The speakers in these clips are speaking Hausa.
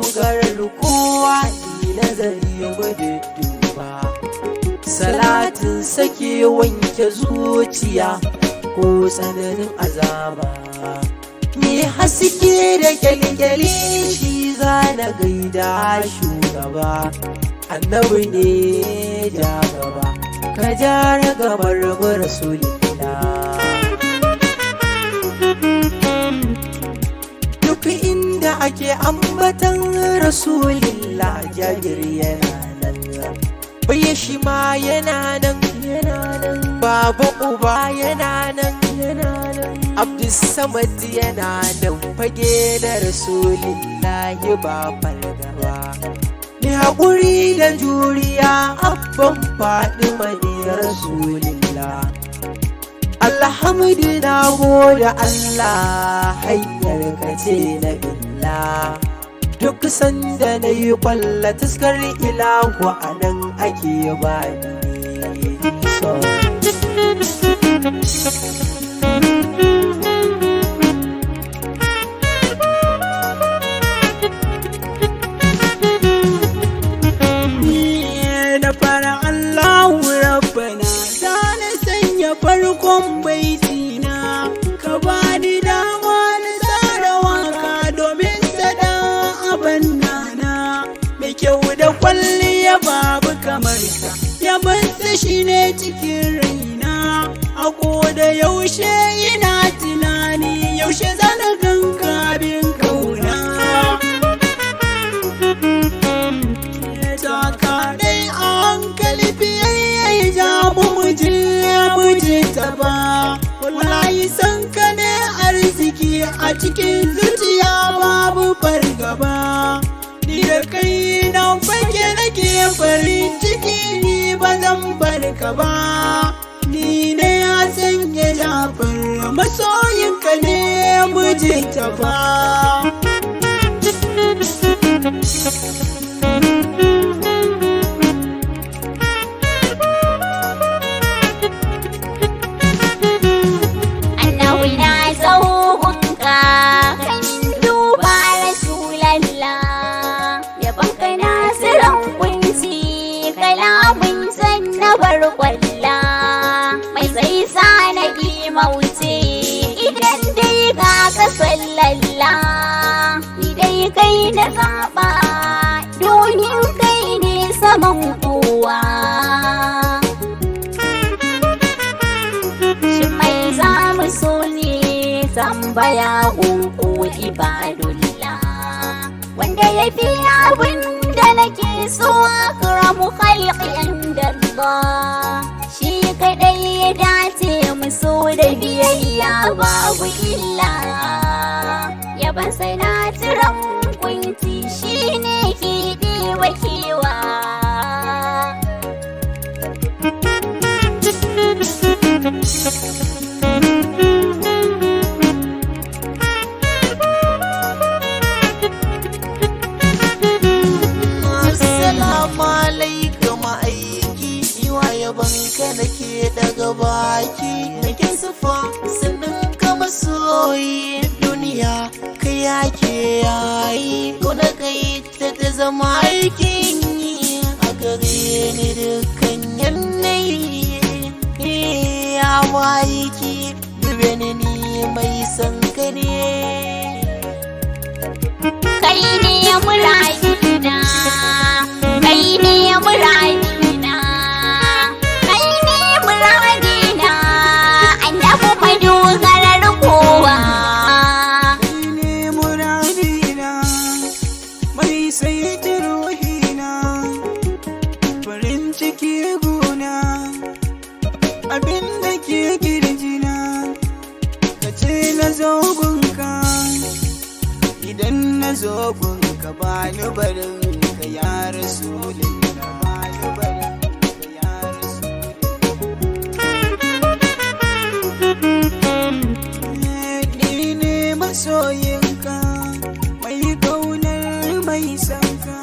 madogarar kowa, yi nazari madudduba. Salatin sake wanke zuciya ko tsananin azaba. Me haske da kyalkyali shi zana gaida shugaba. Annabi ne ja gaba, ka ja ragamar Rasulillah. Duk inda ake ambatan Rasulillah, Jabir yana nan, bai shi ma yana nan, Baba Uba yana nan, Abdulsamad yana nan, fage da Rasulillah ba fargaba. Ni haƙuri da juriya, abban Fatima ne Rasulillah. Alhamdu na gode Allah, hanyar ka ce na billah. Duk sanda na yi kwalla taskar ilahu a nan ake bani so. Da fara Allahu Rabbana, za na sanya farkon baitina, ka bani dama na tsara waka domin sada abin nana. Mai kyau da kwalliya babu kamar sa, yabansa shi ne cikin raina. A koda yaushe ina tunani, yaushe zana ganka abin kauna. Muje ta ba, wallahi san ka ne arziki, a cikin zuciya babu fargaba. Ni da kai na fage nake farin ciki, ni ba zan barka ba. Ni ne ya sanya Jafar, masoyinka ne muje ta ba. Idan dai ga ka sallalla, ni dai kai na zaɓa, domin kai ne saman kowa. Shi mai za mu so ne tambaya gungu ibadullah, wanda ya fi abin da nake so, akramu khalqi indallah. Shi kadai ya dace mu so da biyayya babu illa. Yaban sanatiran kunci shi ne ke ɗewa kewa. Assalamu alaikum aiki, yiwa yabanka nake daga baki. Nake sufa sannan ka masoyi, duniya ka yake yayi. Ko da kai ta zama aikin yi a gare ni dukkan yanayi. Ya maiki dube ni mai san ka ne. Kai ne muradina, kai ne muradina, kai ne muradina, annabi madogarar kowa. Kai ne muradina, mai saiti ruhina, farin ciki guna, abinda ke kirjina, ka ce na zo gunka. Idan na zo gunka ba ni barin ka ya Rasulullah, ba ni barin ka ya Rasulullah. Ni ne masoyinka, mai kaunar mai sanka,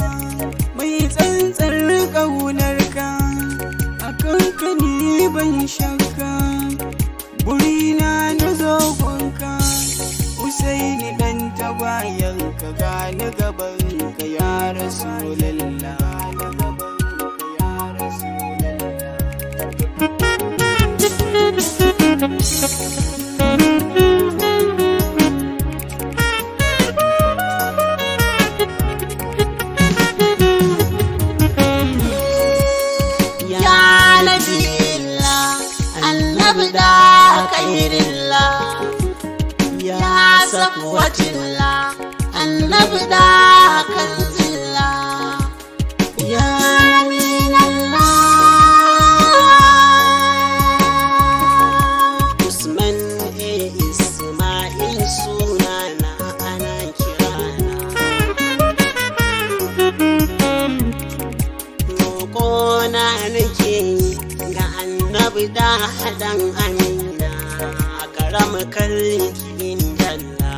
mai tsantsar ƙaunarka, a kanka ni ban shakka. Burina na zo gunka, Husaini dan tagwayen ka gani gaban ka ya Rasulullah. Ya Nabiullah, annabi da khairillah. Ya Safwatillah, annabi da kanzillah. Ya Aminallah, Usman Ismail sunana ana kirana. Roƙona nake ga annabi da hadan amina, karama kallikin dalla.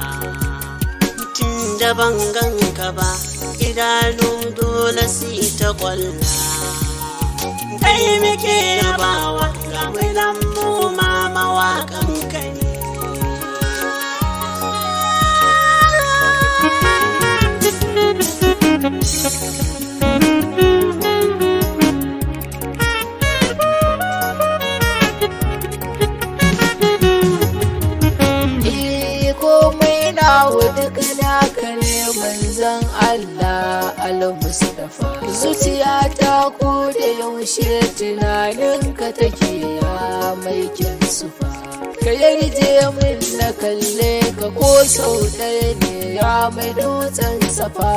Tun da ban ganka ba idanu dole su ta kwalla. Kai muke yabawa ga mulan mu ma mawaƙan ka ne. komai nawa duk naka ne manzon Allah al-Mustafa. Zuciyata ko da yaushe tunaninka take ya mai kyan sufa. Ka yarje min na kalle ka ko sau ɗaya ne ya mai dutsen safa.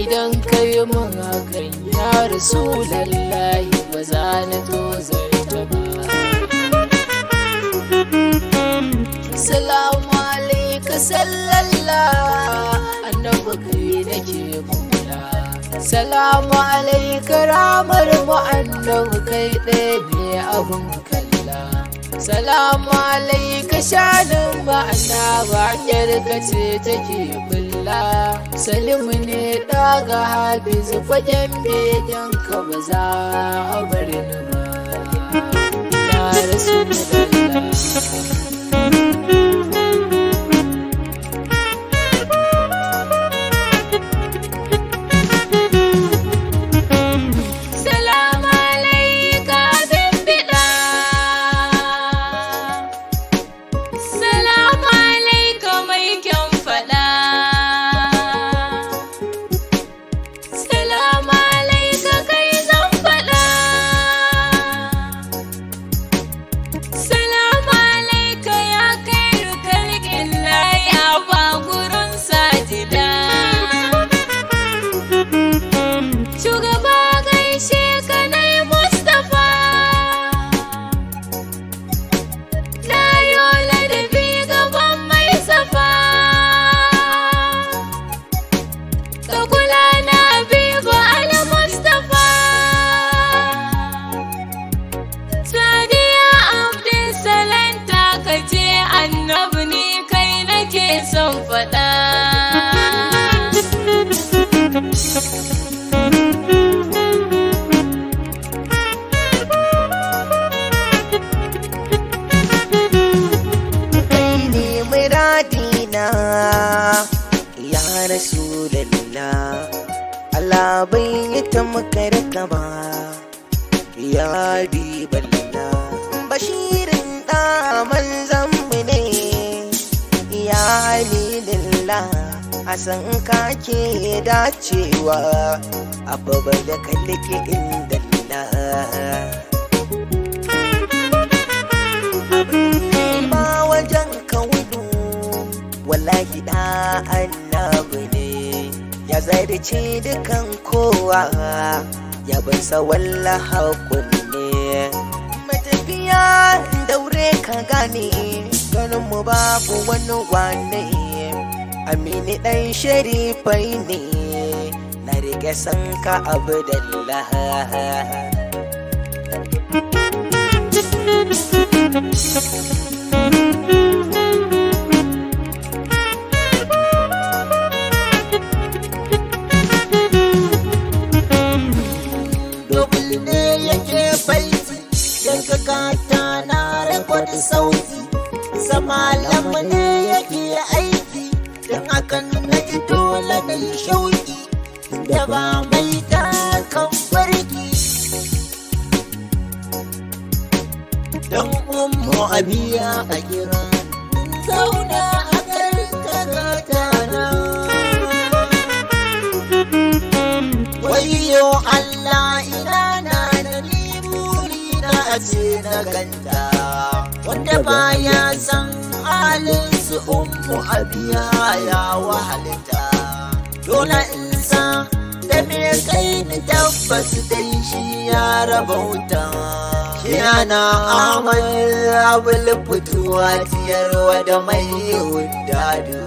Idan ka yi min hakan ya Rasulallahi ba za na tozarta ba. Salamu alaika sallallah, annabi kai nake kula. Salamu alaika ramar mu annabi kai ɗaya ne abun kalla. Salamu alaika shanin ma'ana hanyar ka ce take bulla. Salimu ne ɗaga hafizu fagen begen ka ba za a bari ni ba ya Rasulallah. Son faɗa kai ne muradina ya Rasulallah. Allah bai yi tamkar ka ba ya Habiballah. Bashirin da manzon mu ne ya Aminillah, a san ka ke dacewa abba da kallike indalla. Ba wajen kaudu wallahi da annabi ne ya zarce dukan kowa, ya bansa wallaha kunne. Matafiya daure ka gane ganin mu babu wani wane. Amini ɗan sharifai ne na rike san ka Abdallah. Dubul ne yake baiti daga gata na rekod sauti. Zamalan ne yake aiki don hakan na ji dole na yi shauki da ba ba mai takan barki don abiya a kira zauna a karkatana wayo Allah ina na ni buri na ce na ganta wanda baya san halin su abiya ya wahalta dole in san da me kai ni tabbas dai shi ya rabauta yana amal abul fituwa tiyarwa da mai wadadu